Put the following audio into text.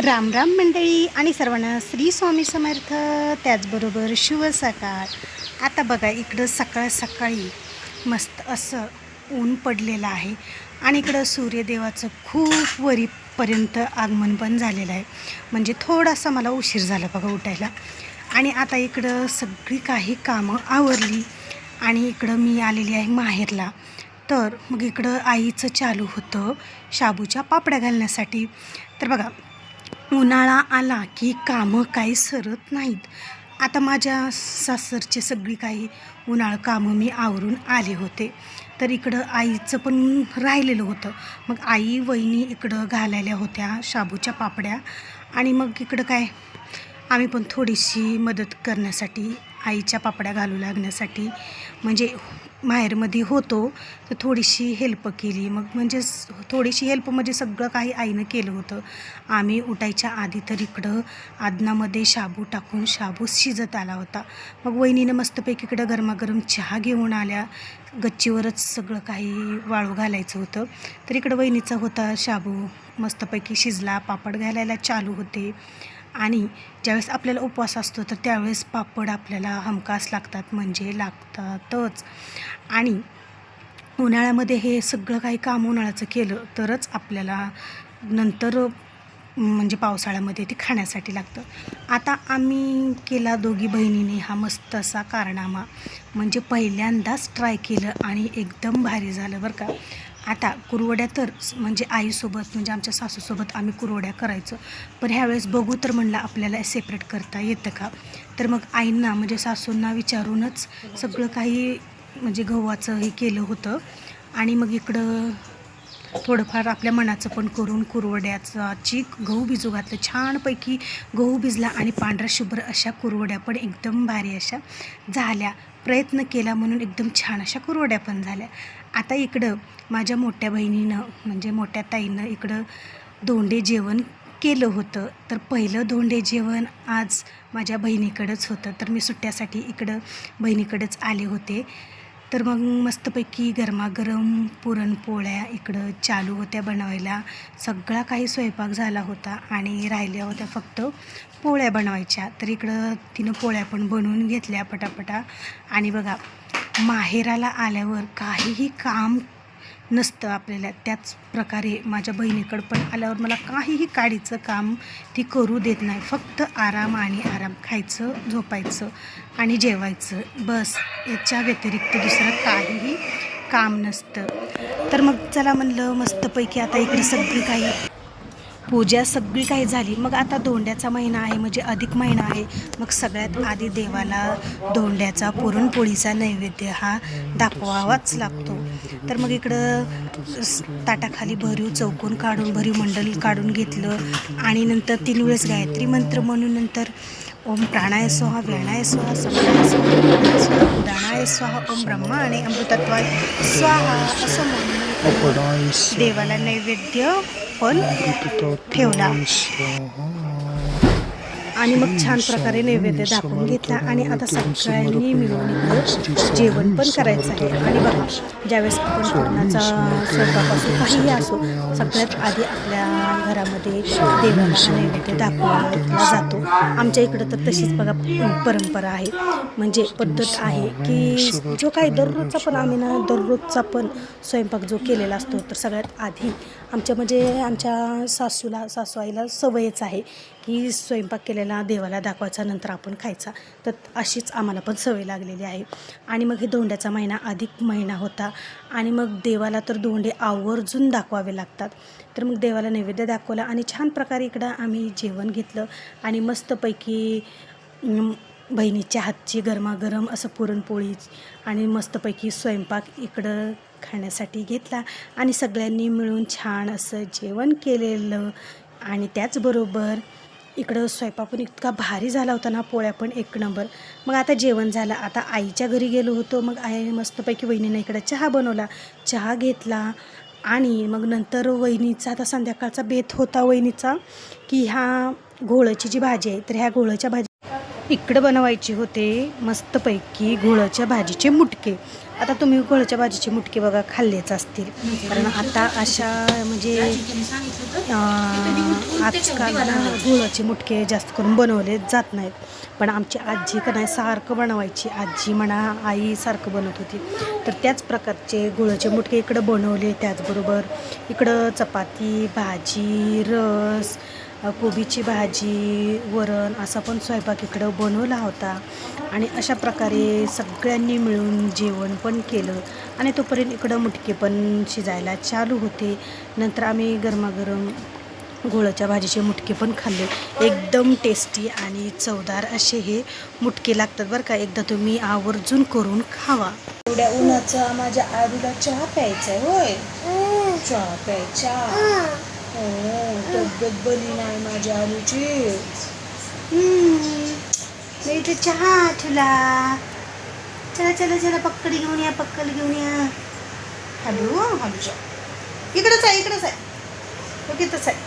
राम राम मंडळी आणि सर्वांना श्री स्वामी समर्थ. त्याचबरोबर शुभ सकाळ. आता बघा इकडं सकाळ सकाळी मस्त असं ऊन पडलेलं आहे आणि इकडं सूर्यदेवाचं खूप वरीपर्यंत आगमन पण झालेलं आहे. म्हणजे थोडासा मला उशीर झाला बघा उठायला. आणि आता इकडं सगळी काही कामं आवरली आणि इकडं मी आलेली आहे माहेरला. तर मग इकडं आईचं चालू होतं शाबूच्या पापड्या घालण्यासाठी. तर बघा उन्हाळा आला की कामं काही सरत नाहीत. आता माझ्या सासरचे सगळी काही उन्हाळं कामं मी आवरून आले होते. तर इकडं आईचं पण राहिलेलं होतं. मग आई वहिनी इकडं घालायला होत्या शाबूच्या पापड्या आणि मग इकडं काय आम्ही पण थोडीशी मदत करण्यासाठी आईच्या पापड्या घालू लागण्यासाठी म्हणजे माहेरमध्ये होतो तर थोडीशी हेल्प केली. मग म्हणजे थोडीशी हेल्प म्हणजे सगळं काही आईनं केलं होतं. आम्ही उठायच्या आधी तर इकडं आदनामध्ये शाबू टाकून शाबू शिजत आला होता. मग वहिनीनं मस्तपैकी इकडं गरमागरम चहा घेऊन आल्या. गच्चीवरच सगळं काही वाळू घालायचं होतं. तर इकडं वहिनीचा होता शाबू मस्तपैकी शिजला. पापड घालायला चालू होते. आणि ज्यावेळेस आपल्याला उपवास असतो तर त्यावेळेस पापड आपल्याला हमखास लागतात म्हणजे लागतातच. आणि उन्हाळ्यामध्ये हे सगळं काही काम उन्हाळ्याचं केलं तरच आपल्याला नंतर म्हणजे पावसाळ्यामध्ये ते खाण्यासाठी लागतं. आता आम्ही केला दोघी बहिणींनी हा मस्त असा कारनामा. म्हणजे पहिल्यांदाच ट्राय केलं आणि एकदम भारी झालं बरं का. आता कुरवड्या तर म्हणजे आईसोबत म्हणजे आमच्या सासूसोबत आम्ही कुरवड्या करायचो. पण ह्यावेळेस बघू तर म्हणलं आपल्याला सेपरेट करता येतं का. तर मग आईंना म्हणजे सासूंना विचारूनच सगळं काही म्हणजे गव्हाचं हे केलं होतं. आणि मग इकडं थोडंफार आपल्या मनाचं पण करून कुरवड्याचा गहू भिजू घातलं. छानपैकी गहू भिजला आणि पांढऱ्या शुभ्र अशा कुरवड्या पण एकदम भारी अशा झाल्या. प्रयत्न केला म्हणून एकदम छान अशा कुरवड्या पण झाल्या. आता इकडं माझ्या मोठ्या बहिणीनं म्हणजे मोठ्या ताईनं इकडं धोंडे जेवण केलं होतं. तर पहिलं धोंडे जेवण आज माझ्या बहिणीकडंच होतं. तर मी सुट्ट्यासाठी इकडं बहिणीकडेच आले होते. तर मग मस्तपैकी गरमागरम पुरणपोळ्या इकडं चालू होत्या बनवायला. सगळा काही स्वयंपाक झाला होता आणि राहिल्या होत्या फक्त पोळ्या बनवायच्या. तर इकडं तिनं पोळ्या पण बनवून घेतल्या पटापटा. आणि बघा माहेराला आल्यावर काहीही काम नसतं आपल्याला. त्याच प्रकारे माझ्या बहिणीकडं पण आल्यावर मला काहीही काडीचं काम ती करू देत नाही. फक्त आराम आणि आराम. खायचं, झोपायचं आणि जेवायचं बस. याच्या व्यतिरिक्त दुसरं काहीही काम नसतं. तर मग चला म्हणलं मस्तपैकी आता इकडे सगळी काही पूजा सगळी काही झाली. मग आता धोंड्याचा महिना आहे म्हणजे अधिक महिना आहे. मग सगळ्यात आधी देवाला धोंड्याचा पुरणपोळीचा नैवेद्य हा दाखवावाच लागतो. तर मग इकडं ताटाखाली भरीव चौकोन काढून भरीव मंडल काढून घेतलं आणि नंतर 3 वेळेस गायत्री मंत्र म्हणून नंतर ओम प्राणाय स्वाहा, व्याणाय स्वाहा, समनाय स्वाहा, उदानाय स्वाहा, ओम ब्रह्मा आणि अमृतत्वाय स्वाहा असं म्हणून देवाला नैवेद्य पण ठेवला. आणि मग छान प्रकारे नैवेद्य दाखवून घेतला. आणि आता सगळ्यांनी मिळून इकडं जेवण पण करायचं आहे. आणि बघा ज्यावेळेस आपण पुरणाचा स्वयंपाक असो काहीही असो सगळ्यात आधी आपल्या घरामध्ये देवाला हा नैवेद्य दाखवला जातो. आमच्या इकडं तर तशीच बघा परंपरा आहे म्हणजे पद्धत आहे की जो काही दररोजचा पण आम्ही ना दररोजचा पण स्वयंपाक जो केलेला असतो तर सगळ्यात आधी आमच्या सासू आईला सवयच आहे की स्वयंपाक केलेला देवाला दाखवायचा नंतर आपण खायचा. तर अशीच आम्हाला पण सवय लागलेली आहे. आणि मग हे धोंड्याचा महिना अधिक महिना होता आणि मग देवाला तर धोंडे आवर्जून दाखवावे लागतात. तर मग देवाला नैवेद्य दाखवला आणि छान प्रकारे इकडं आम्ही जेवण घेतलं. आणि मस्तपैकी बहिणीच्या हातची गरमागरम असं पुरणपोळी आणि मस्तपैकी स्वयंपाक इकडं खाण्यासाठी घेतला. आणि सगळ्यांनी मिळून छान असं जेवण केलेलं. आणि त्याचबरोबर इकडं स्वयंपाक पण इतका भारी झाला होता ना, पोळ्या पण एक नंबर. मग आता जेवण झालं. आता आईच्या घरी गेलो होतो. मग आई मस्तपैकी वहिनीनं इकडं चहा बनवला, चहा घेतला. आणि मग नंतर वहिनीचा आता संध्याकाळचा बेत होता वहिनीचा की ह्या घोळची जी भाजी आहे तर ह्या घोळच्या भाजी इकडं बनवायचे होते मस्तपैकी घोळच्या भाजीचे मुटके. आता तुम्ही घोळच्या भाजीचे मुटके बघा खाल्लेच असतील कारण आता अशा म्हणजे आजकाल ना गुळाचे मुटके जास्त करून बनवले जात नाहीत, पण आमची आजी का नाही सारखं बनवायची. आजी म्हणा आई सारखं बनवत होती. तर त्याच प्रकारचे गुळाचे मुटके इकडं बनवले. त्याचबरोबर इकडं चपाती, भाजी, रस, कोबीची भाजी, वरण असा पण स्वयंपाक इकडं बनवला होता. आणि अशा प्रकारे सगळ्यांनी मिळून जेवण पण केलं आणि तोपर्यंत इकडं मुटके पण शिजायला चालू होते. नंतर आम्ही गरमागरम गुळाच्या भाजीचे मुटके पण खाल्ले. एकदम टेस्टी आणि चवदार असे हे मुटके लागतात बरं का. एकदा तुम्ही आवर्जून करून खावा. एवढ्या उन्हाचा माझ्या आरूला चहा प्यायचा आहे. होय, चहा प्यायचा. तब्येत बरी नाही माझ्या आरूची. मी इथे चहा ठेवला. चला चला चला पक्कड घेऊन या, पक्कड घेऊन या. हॅलो हॅलो, इकडंच आहे इकडंच आहे. ओके तसं आहे.